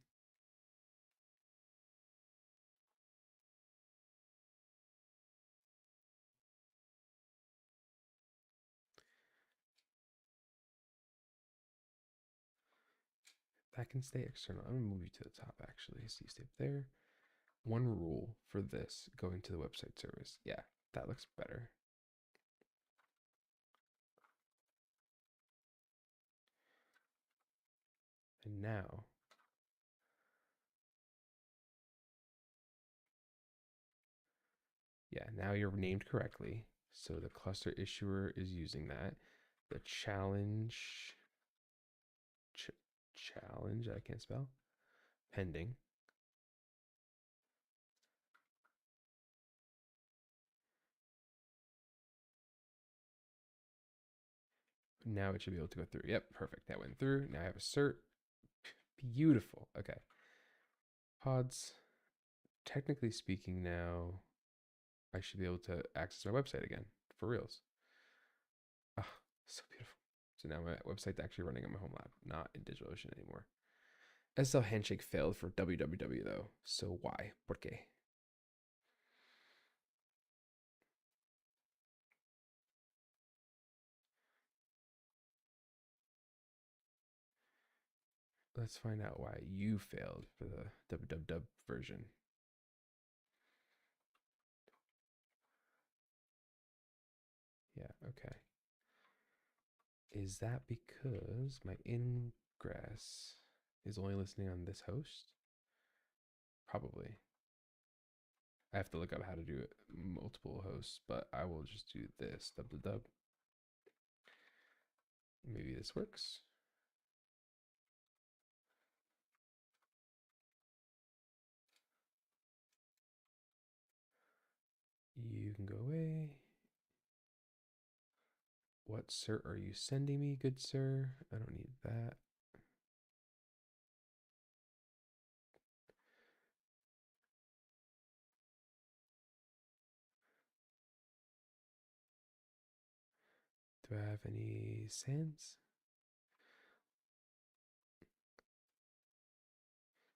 That can stay external. I'm gonna move you to the top actually. So you stay up there. One rule for this going to the website service. Yeah, that looks better. And now, yeah, now you're named correctly. So the cluster issuer is using that. The challenge, I can't spell, pending. Now it should be able to go through. Yep, perfect. That went through. Now I have a cert. Beautiful. Okay. Pods. Technically speaking, now I should be able to access my website again for reals. Ah, so beautiful. So now my website's actually running on my home lab, not in DigitalOcean anymore. SSL Handshake failed for www though. So why? ¿Por qué? Let's find out why you failed for the www version. Yeah, okay. Is that because my ingress is only listening on this host? Probably. I have to look up how to do it multiple hosts, but I will just do this www. Maybe this works. You can go away. What cert are you sending me, good sir? I don't need that. Do I have any sands?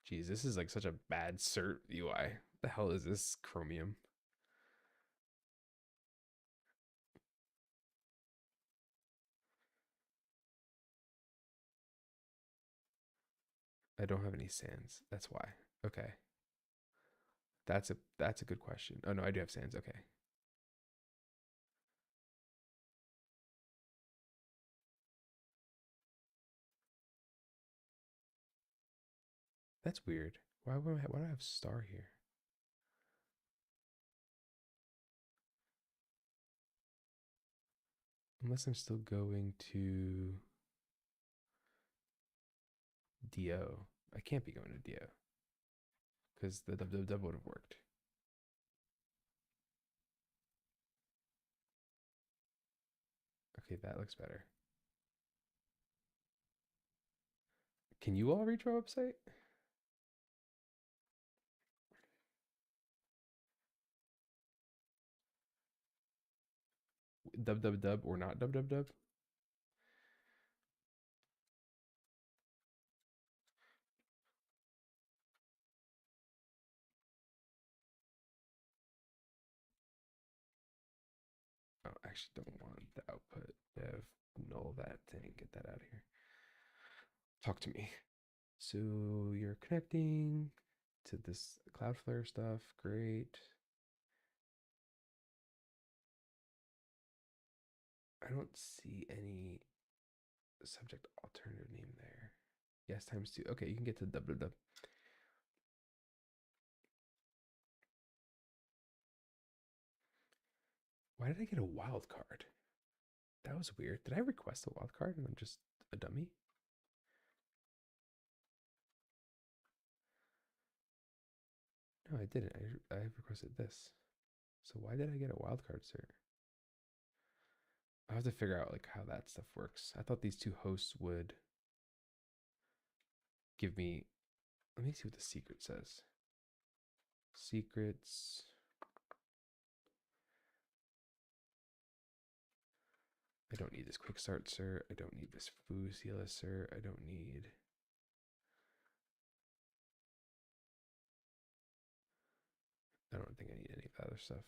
Geez, this is like such a bad cert UI. The hell is this Chromium? I don't have any sands. That's why. Okay. That's a good question. Oh no, I do have sands. Okay. That's weird. Why do I have star here? Unless I'm still going to DO. I can't be going to DO because the dub would have worked. Okay, that looks better. Can you all reach my website? Dub or not dub? Oh, I actually don't want the output. Dev null that thing. Get that out of here. Talk to me. So you're connecting to this Cloudflare stuff. Great. I don't see any subject alternative name there. Yes, times two. Okay, you can get to dub. Why did I get a wild card? That was weird. Did I request a wild card and I'm just a dummy? No, I didn't. I requested this. So why did I get a wild card, sir? I have to figure out like how that stuff works. I thought these two hosts would give me. Let me see what the secret says. Secrets. I don't need this quick start, sir. I don't need this foo CLS, sir. I don't need. I don't think I need any of that other stuff.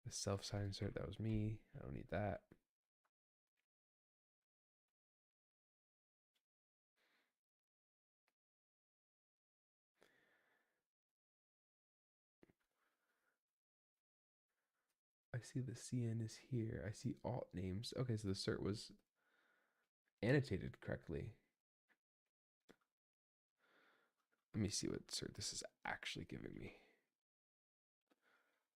The self sign cert, that was me. I don't need that. I see the CN is here. I see alt names. Okay, so the cert was annotated correctly. Let me see what cert this is actually giving me.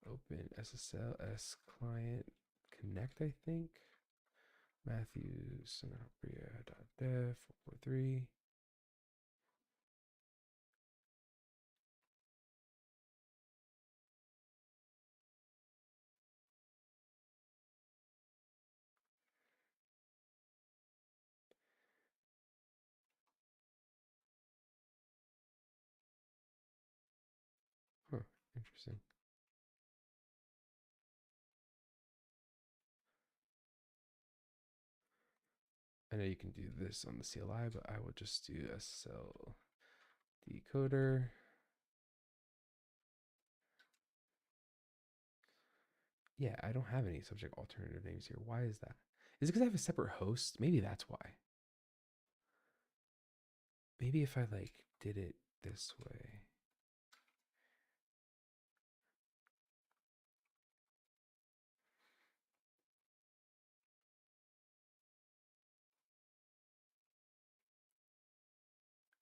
Open SSL S client connect, I think. Matthews dev 443. Huh, interesting. I know you can do this on the CLI, but I will just do SSL decoder. Yeah, I don't have any subject alternative names here. Why is that? Is it because I have a separate host? Maybe that's why. Maybe if I like did it this way.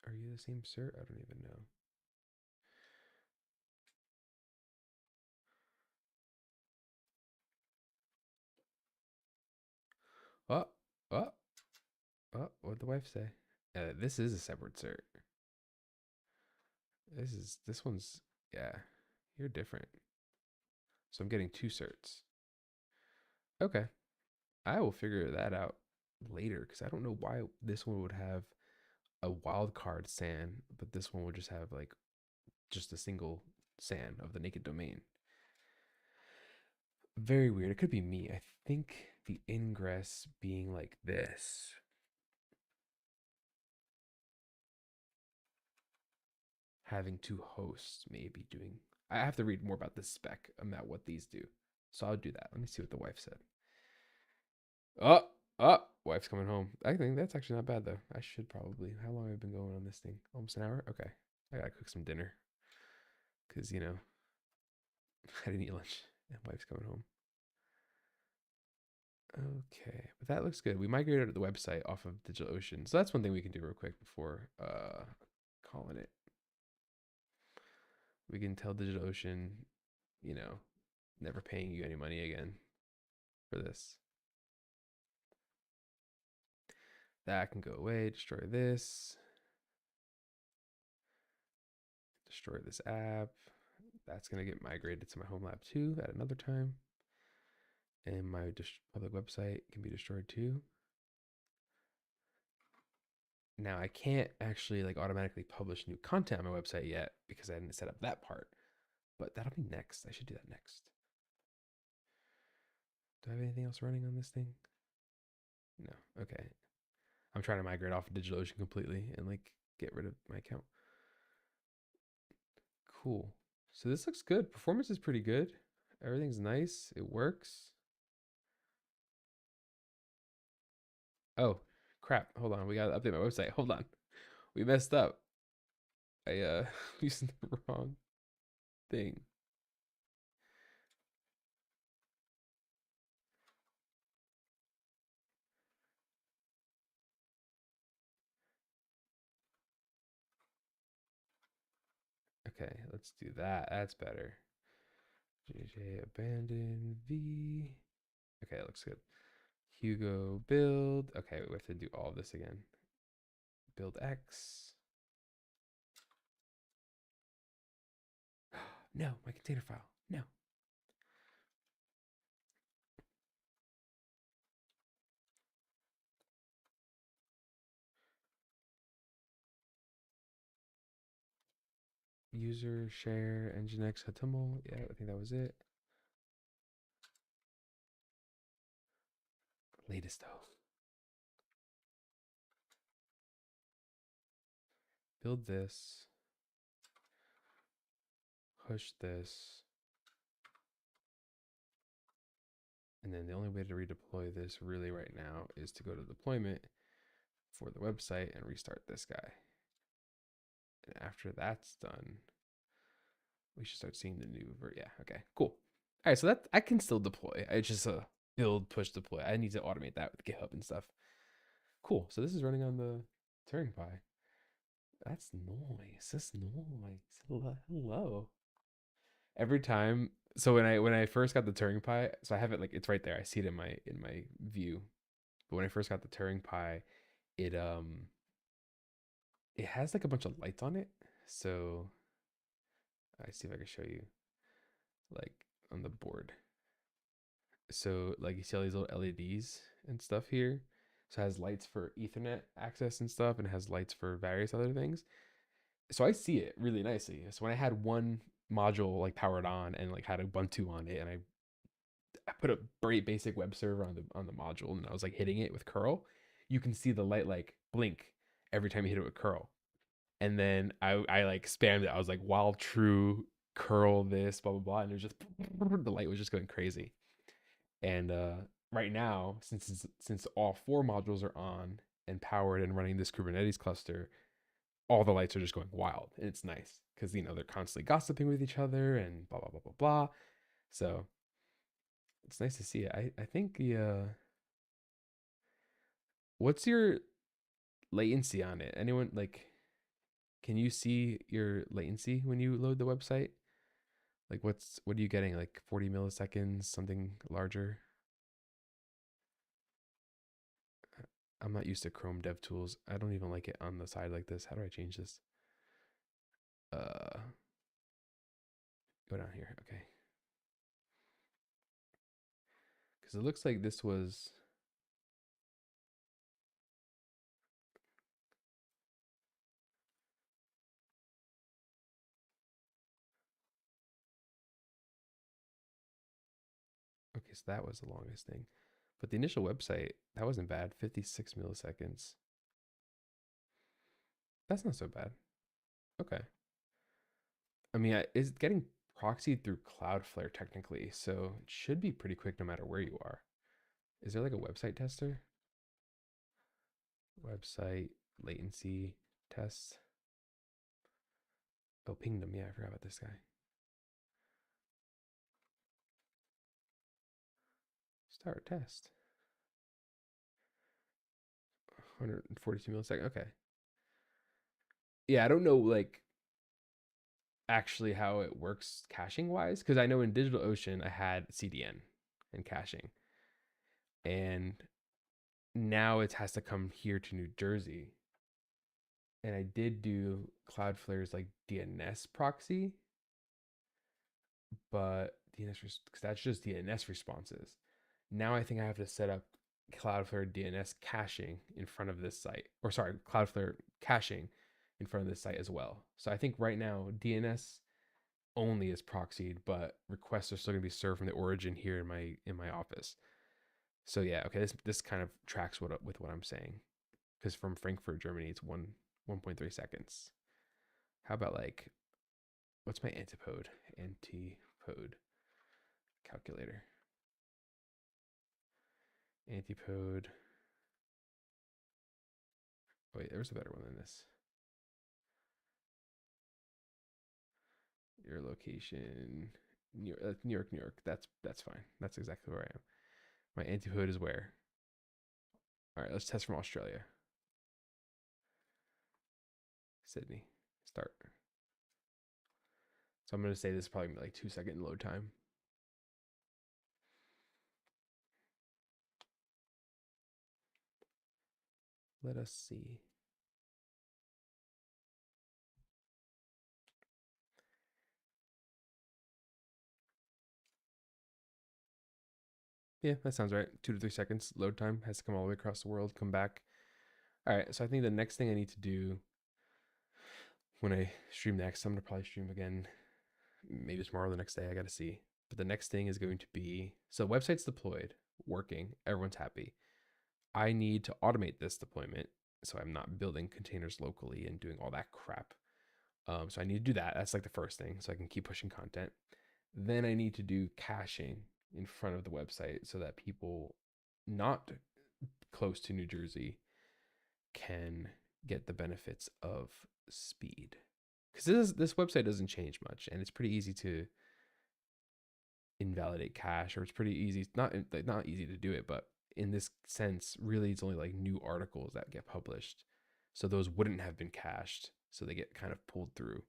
Are you the same cert? I don't even know. Oh, oh, oh, what'd the wife say? This is a separate cert. This one's, yeah, you're different. So I'm getting two certs. Okay. I will figure that out later because I don't know why this one would have a wild card SAN, but this one would just have like just a single SAN of the naked domain. Very weird. It could be me. I think the ingress being like this. Having two hosts, maybe doing. I have to read more about this spec about what these do. So I'll do that. Let me see what the wife said. Oh, oh, wife's coming home. I think that's actually not bad though. I should probably. How long have I been going on this thing? Almost an hour? Okay. I gotta cook some dinner. Because, I didn't eat lunch. And wife's coming home. Okay. But that looks good. We migrated the website off of DigitalOcean. So that's one thing we can do real quick before calling it. We can tell DigitalOcean, you know, never paying you any money again for this. That can go away. Destroy this. Destroy this app. That's going to get migrated to my homelab too at another time. And my public website can be destroyed too. Now I can't actually like automatically publish new content on my website yet because I didn't set up that part. But that'll be next. I should do that next. Do I have anything else running on this thing? No. Okay. I'm trying to migrate off of DigitalOcean completely and like get rid of my account. Cool. So this looks good. Performance is pretty good. Everything's nice. It works. Oh, crap. Hold on. We got to update my website. Hold on. We messed up. I used the wrong thing. Okay, let's do that. That's better. JJ abandon V. Okay, it looks good. Hugo build. Okay, we have to do all of this again. Build X. No, my container file. No. User share nginx HTML. Yeah, I think that was it. Latest though. Build this. Push this. And then the only way to redeploy this really right now is to go to deployment for the website and restart this guy. And after that's done, we should start seeing the new yeah, okay, cool. All right, so that I can still deploy. I just build, push, deploy. I need to automate that with GitHub and stuff. Cool. So this is running on the Turing Pie. That's noise. That's noise. Hello. Every time. So when I first got the Turing Pie, so I have it like it's right there. I see it in my view. But when I first got the Turing Pie, it it has like a bunch of lights on it. So I see if I can show you like on the board. So like you see all these little LEDs and stuff here. So it has lights for Ethernet access and stuff, and it has lights for various other things. So I see it really nicely. So when I had one module like powered on and like had Ubuntu on it, and I put a very basic web server on the module, and I was like hitting it with curl, you can see the light like blink every time you hit it with curl. And then I like spammed it. I was like while true curl this blah blah blah, and it was just the light was just going crazy. And right now, since all four modules are on and powered and running this Kubernetes cluster, all the lights are just going wild, and it's nice because they're constantly gossiping with each other and blah blah blah blah blah. So it's nice to see it. I think the what's your latency on it? Anyone like can you see your latency when you load the website? Like what are you getting? Like 40 milliseconds, something larger? I'm not used to Chrome DevTools. I don't even like it on the side like this. How do I change this? Uh, Go down here. Okay. Because it looks like this was. Okay, so that was the longest thing. But the initial website, that wasn't bad. 56 milliseconds. That's not so bad. Okay. I mean, it's getting proxied through Cloudflare technically, so it should be pretty quick no matter where you are. Is there like a website tester? Website latency tests. Oh, Pingdom. Yeah, I forgot about this guy. Start test. 142 milliseconds. Okay. Yeah, I don't know like actually how it works caching wise because I know in DigitalOcean I had CDN and caching, and now it has to come here to New Jersey. And I did do Cloudflare's like DNS proxy, but DNS because that's just DNS responses. Now I think I have to set up Cloudflare DNS caching in front of this site, or sorry, Cloudflare caching in front of this site as well. So I think right now DNS only is proxied, but requests are still going to be served from the origin here in my office. So yeah, okay, this kind of tracks with what I'm saying, because from Frankfurt, Germany, it's 1.3 seconds. How about like what's my antipode? Antipode calculator. Antipode. Oh, wait, there's a better one than this. Your location, New York, New York. That's fine. That's exactly where I am. My antipode is where? All right, let's test from Australia. Sydney. Start. So I'm gonna say this is probably like 2-second load time. Let us see. Yeah, that sounds right. 2 to 3 seconds load time has to come all the way across the world, come back. All right, so I think the next thing I need to do when I stream next, I'm gonna probably stream again, maybe tomorrow or the next day. I gotta see. But the next thing is going to be so website's deployed, working, everyone's happy. I need to automate this deployment so I'm not building containers locally and doing all that crap. So I need to do that. That's like the first thing, so I can keep pushing content. Then I need to do caching in front of the website so that people not close to New Jersey can get the benefits of speed. Because this website doesn't change much, and it's pretty easy to invalidate cache, or it's pretty easy, not easy to do it, but in this sense, really, it's only like new articles that get published, so those wouldn't have been cached, so they get kind of pulled through.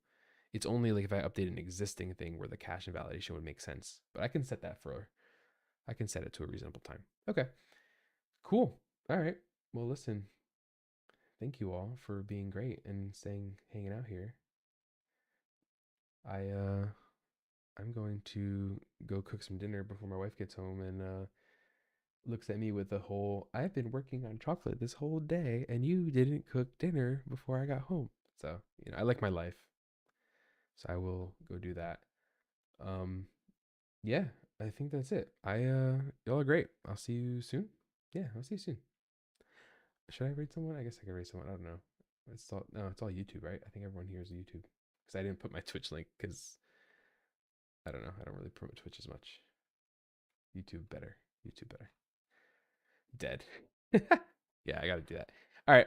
It's only like if I update an existing thing where the cache invalidation would make sense, but I can set it to a reasonable time. Okay, cool. All right. Well, listen, thank you all for being great and staying hanging out here. I'm going to go cook some dinner before my wife gets home and looks at me with the whole I've been working on chocolate this whole day and you didn't cook dinner before I got home. So, I like my life. So I will go do that. Um yeah, I think that's it. Y'all are great. I'll see you soon. Yeah, I'll see you soon. Should I rate someone? I guess I can rate someone. I don't know. It's all YouTube, right? I think everyone here is YouTube. Because I didn't put my Twitch link because I don't know. I don't really promote Twitch as much. YouTube better. YouTube better. Dead. Yeah, I gotta do that. All right.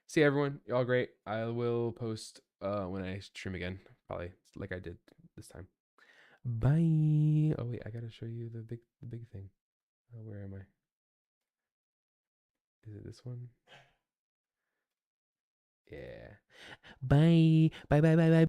See everyone. Y'all great. I will post when I stream again, probably like I did this time. Bye. Oh wait, I gotta show you the big thing. Where am I? Is it this one? Yeah. Bye. Bye bye bye bye.